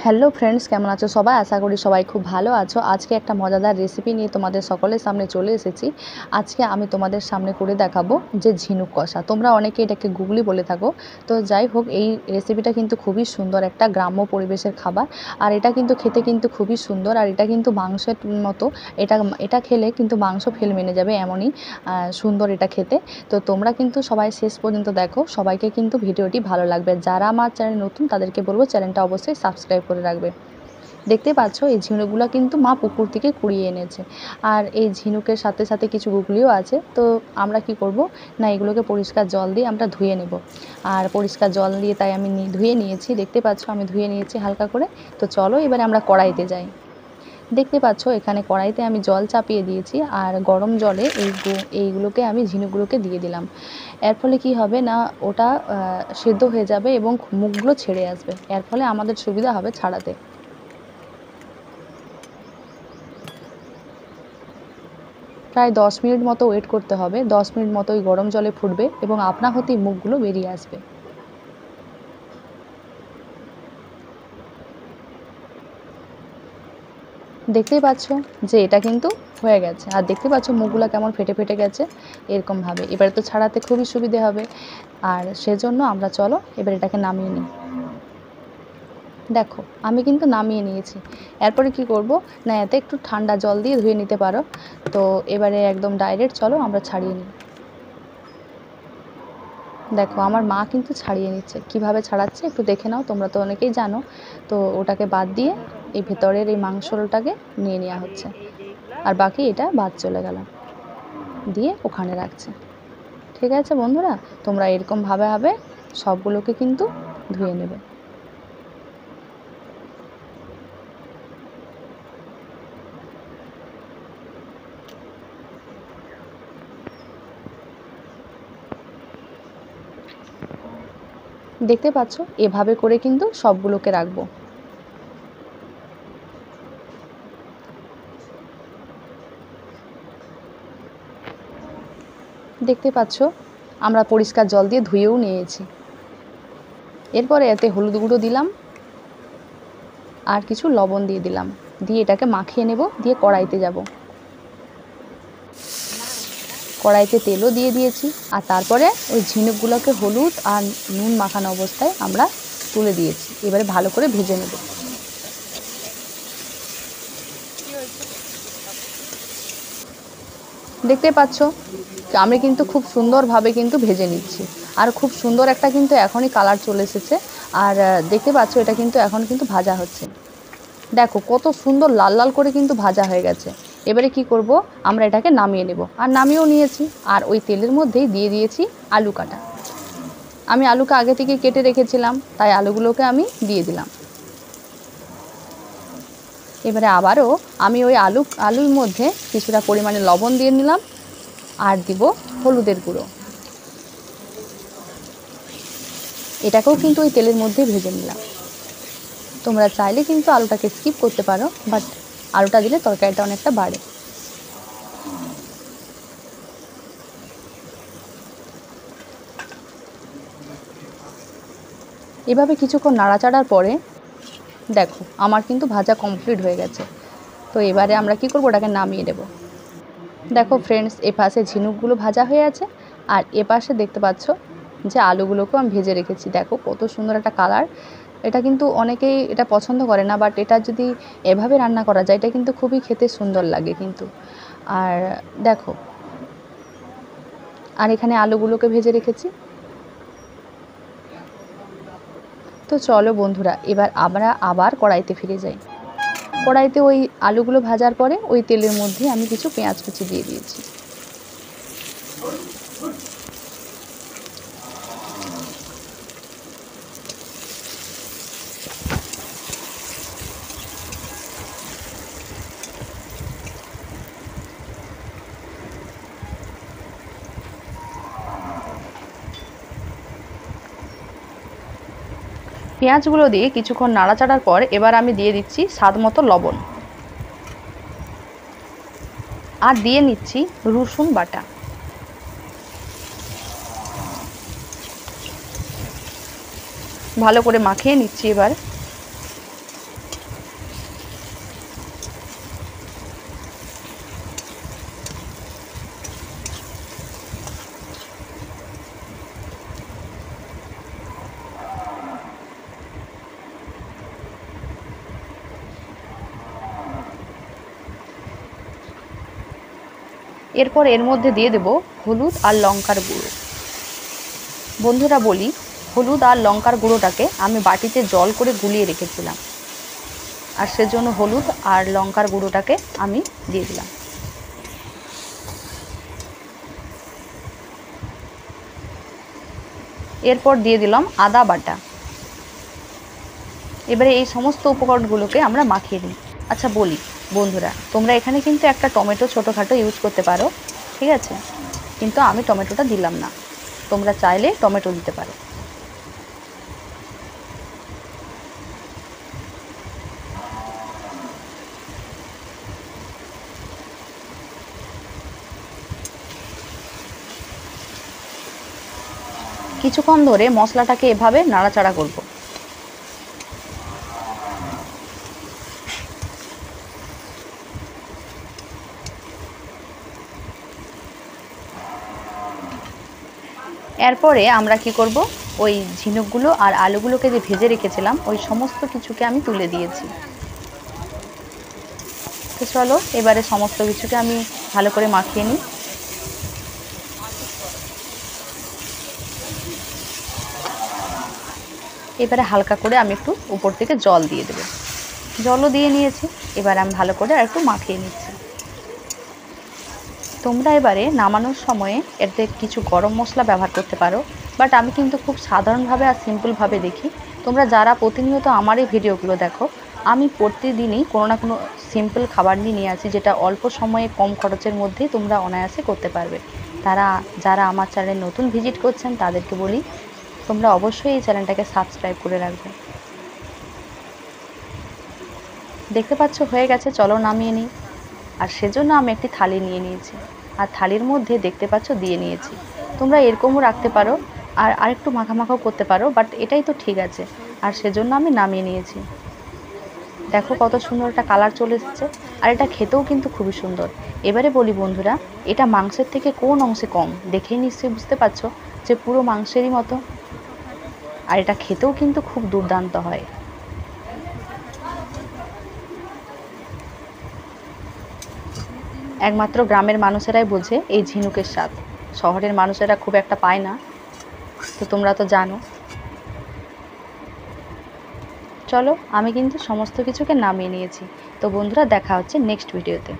Hello friends, কেমন আছো সবাই? আশা করি সবাই খুব ভালো আছো। আজকে একটা মজাদার রেসিপি নিয়ে তোমাদের সকলের সামনে চলে এসেছি। আজকে আমি তোমাদের সামনে করে দেখাবো যে ঝিনুক কষা। তোমরা অনেকে এটাকে গুগলি বলে থাকো। তো যাই হোক, এই রেসিপিটা কিন্তু খুবই সুন্দর একটা গ্রাম্য পরিবেশের খাবার। আর এটা কিন্তু খেতে কিন্তু খুবই সুন্দর, আর এটা কিন্তু মাংসের মতো। এটা এটা খেলে কিন্তু মাংস ফেল মেনে যাবে, এমনই সুন্দর এটা খেতে। তো তোমরা কিন্তু সবাই শেষ পর্যন্ত দেখো, সবাইকে কিন্তু ভিডিওটি ভালো লাগবে। যারা আমার চ্যানেল নতুন তাদেরকে বলবো চ্যানেলটা অবশ্যই সাবস্ক্রাইব করে রাখবে। দেখতে পাচ্ছ এই ঝিনুকগুলো কিন্তু মা পুকুর থেকে কুড়িয়ে এনেছে। আর এই ঝিনুকের সাথে সাথে কিছু গুগলিও আছে। তো আমরা কি করব না, এগুলোকে পরিষ্কার জল দিয়ে আমরা ধুয়ে নেব। আর পরিষ্কার জল দিয়ে তাই আমি ধুয়ে নিয়েছি। দেখতে পাচ্ছ আমি ধুয়ে নিয়েছি হালকা করে। তো চলো এবারে আমরা কড়াইতে যাই। দেখতে পাচ্ছ এখানে কড়াইতে আমি জল চাপিয়ে দিয়েছি, আর গরম জলে এইগুলোকে আমি ঝিনুকগুলোকে দিয়ে দিলাম। এর ফলে কি হবে না, ওটা সেদ্ধ হয়ে যাবে এবং মুখগুলো ছেড়ে আসবে। এর ফলে আমাদের সুবিধা হবে ছাড়াতে। প্রায় 10 মিনিট মতো ওয়েট করতে হবে। 10 মিনিট মতো ওই গরম জলে ফুটবে এবং আপনা হতেই মুখগুলো বেরিয়ে আসবে। দেখতেই পাচ্ছ যে এটা কিন্তু হয়ে গেছে। আর দেখতে পাচ্ছ মুখগুলো কেমন ফেটে ফেটে গেছে এরকমভাবে। এবারে তো ছাড়াতে খুবই সুবিধে হবে। আর সেজন্য আমরা চলো এবার এটাকে নামিয়ে নিই। দেখো আমি কিন্তু নামিয়ে নিয়েছি। এরপরে কি করব না, এতে একটু ঠান্ডা জল দিয়ে ধুয়ে নিতে পারো। তো এবারে একদম ডাইরেক্ট চলো আমরা ছাড়িয়ে নিই। দেখো আমার মা কিন্তু ছাড়িয়ে নিচ্ছে। কিভাবে ছাড়াচ্ছে একটু দেখে নাও, তোমরা তো অনেকেই জানো। তো ওটাকে বাদ দিয়ে এই ভেতরের এই মাংসটাকে নিয়ে নেওয়া হচ্ছে। আর বাকি এটা বাদ চলে গেল, দিয়ে ওখানে রাখছে। ঠিক আছে বন্ধুরা, তোমরা এরকমভাবে সবগুলোকে কিন্তু ধুয়ে নেবে। দেখতে পাচ্ছ এভাবে করে কিন্তু সবগুলোকে রাখবো। দেখতে পাচ্ছ আমরা পরিষ্কার জল দিয়ে ধুয়েও নিয়েছি। এরপরে এতে হলুদ গুঁড়ো দিলাম আর কিছু লবণ দিয়ে দিলাম, দিয়ে এটাকে মাখিয়ে নেব। দিয়ে কড়াইতে যাব। কড়াইতে তেলও দিয়ে দিয়েছি। আর তারপরে ওই ঝিনুকগুলোকে হলুদ আর নুন মাখানো অবস্থায় আমরা তুলে দিয়েছি। এবারে ভালো করে ভেজে নেব। দেখতে পাচ্ছ আমি কিন্তু খুব সুন্দরভাবে কিন্তু ভেজে নিচ্ছি। আর খুব সুন্দর একটা কিন্তু এখনই কালার চলে এসেছে। আর দেখতে পাচ্ছ এটা কিন্তু এখন কিন্তু ভাজা হচ্ছে। দেখো কত সুন্দর লাল লাল করে কিন্তু ভাজা হয়ে গেছে। এবারে কি করব, আমরা এটাকে নামিয়ে নেব। আর নামিয়েও নিয়েছি। আর ওই তেলের মধ্যেই দিয়ে দিয়েছি আলু কাটা। আমি আলুকে আগে থেকে কেটে রেখেছিলাম, তাই আলুগুলোকে আমি দিয়ে দিলাম। এবারে আবারও আমি ওই আলুর মধ্যে কিছুটা পরিমাণে লবণ দিয়ে নিলাম আর দিব হলুদের গুঁড়ো। এটাকেও কিন্তু ওই তেলের মধ্যে ভেজে নিলাম। তোমরা চাইলে কিন্তু আলুটাকে স্কিপ করতে পারো, বাট আলুটা দিলে তরকারিটা অনেকটা বাড়ে। এভাবে কিছুক্ষণ নাড়াচাড়ার পরে দেখো আমার কিন্তু ভাজা কমপ্লিট হয়ে গেছে। তো এবারে আমরা কি করব, ওটাকে নামিয়ে দেব। দেখো ফ্রেন্ডস, এপাশে ঝিনুকগুলো ভাজা হয়ে আছে, আর এপাশে দেখতে পাচ্ছ যে আলুগুলোকেও আমি ভেজে রেখেছি। দেখো কত সুন্দর একটা কালার। এটা কিন্তু অনেকেই এটা পছন্দ করে না, বাট এটা যদি এভাবে রান্না করা যায় এটা কিন্তু খুবই খেতে সুন্দর লাগে কিন্তু। আর দেখো, আর এখানে আলুগুলোকে ভেজে রেখেছি। তো চলো বন্ধুরা, এবার আমরা আবার কড়াইতে ফিরে যাই। কড়াইতে ওই আলুগুলো ভাজার পরে ওই তেলের মধ্যে আমি কিছু পেঁয়াজ কুচি দিয়ে দিয়েছি। পেঁয়াজগুলো দিয়ে কিছুক্ষণ নাড়াচাড়ার পর এবার আমি দিয়ে দিচ্ছি স্বাদ মতো লবণ, আর দিয়ে নিচ্ছি রসুন বাটা। ভালো করে মাখিয়ে নিচ্ছি এবার। এরপর এর মধ্যে দিয়ে দেব হলুদ আর লঙ্কার গুঁড়ো। বন্ধুরা বলি, হলুদ আর লঙ্কার গুঁড়োটাকে আমি বাটিতে জল করে গুলিয়ে রেখেছিলাম, আর সেজন্য হলুদ আর লঙ্কার গুঁড়োটাকে আমি দিয়ে দিলাম। এরপর দিয়ে দিলাম আদা বাটা। এবারে এই সমস্ত উপকরণগুলোকে আমরা মাখিয়ে নিই। আচ্ছা বলি বন্ধুরা, তোমরা এখানে কিন্তু একটা টমেটো ছোটোখাটো ইউজ করতে পারো, ঠিক আছে, কিন্তু আমি টমেটোটা দিলাম না, তোমরা চাইলে টমেটো দিতে পারো। কিছুক্ষণ ধরে মশলাটাকে এভাবে নাড়াচাড়া করব। এরপরে আমরা কি করব, ওই ঝিনুকগুলো আর আলুগুলোকে যে ভেজে রেখেছিলাম ওই সমস্ত কিছুকে আমি তুলে দিয়েছি। তো চলো এবারে সমস্ত কিছুকে আমি ভালো করে মাখিয়ে নিই। এবারে হালকা করে আমি একটু উপর থেকে জল দিয়ে দেবো। জলও দিয়ে নিয়েছি, এবার আমি ভালো করে আর একটু মাখিয়ে নিচ্ছি। তোমরা এবারে নামানোর সময়ে এতে কিছু গরম মশলা ব্যবহার করতে পারো, বাট আমি কিন্তু খুব সাধারণভাবে আর সিম্পলভাবে দেখি। তোমরা যারা প্রতিনিয়ত আমার এই ভিডিওগুলো দেখো, আমি প্রতিদিনই কোনো না কোনো সিম্পল খাবার নিয়ে আসি, যেটা অল্প সময়ে কম খরচের মধ্যেই তোমরা অনায়াসে করতে পারবে। যারা আমার চ্যানেলে নতুন ভিজিট করছেন তাদেরকে বলি, তোমরা অবশ্যই এই চ্যানেলটাকে সাবস্ক্রাইব করে রাখবে। দেখতে পাচ্ছ হয়ে গেছে, চলো নামিয়ে নিই। আর সেজন্য আমি একটি থালি নিয়ে নিয়েছি, আর থালির মধ্যে দেখতে পাচ্ছ দিয়ে নিয়েছি। তোমরা এরকমও রাখতে পারো, আর আরেকটু মাখামাখাও করতে পারো, বাট এটাই তো ঠিক আছে। আর সেজন্য আমি নামিয়ে নিয়েছি। দেখো কত সুন্দর একটা কালার চলে এসেছে, আর এটা খেতেও কিন্তু খুবই সুন্দর। এবারে বলি বন্ধুরা, এটা মাংসের থেকে কোন অংশে কম দেখেই নিশ্চয়ই বুঝতে পারছো যে পুরো মাংসেরই মতো। আর এটা খেতেও কিন্তু খুব দুর্দান্ত হয়। একমাত্র গ্রামের মানুষেরাই বোঝে এই ঝিনুকের স্বাদ, শহরের মানুষেরা খুব একটা পায় না, তো তোমরা তো জানো। চলো আমি কিন্তু সমস্ত কিছুকে নামিয়ে নিয়েছি। তো বন্ধুরা দেখা হচ্ছে নেক্সট ভিডিওতে।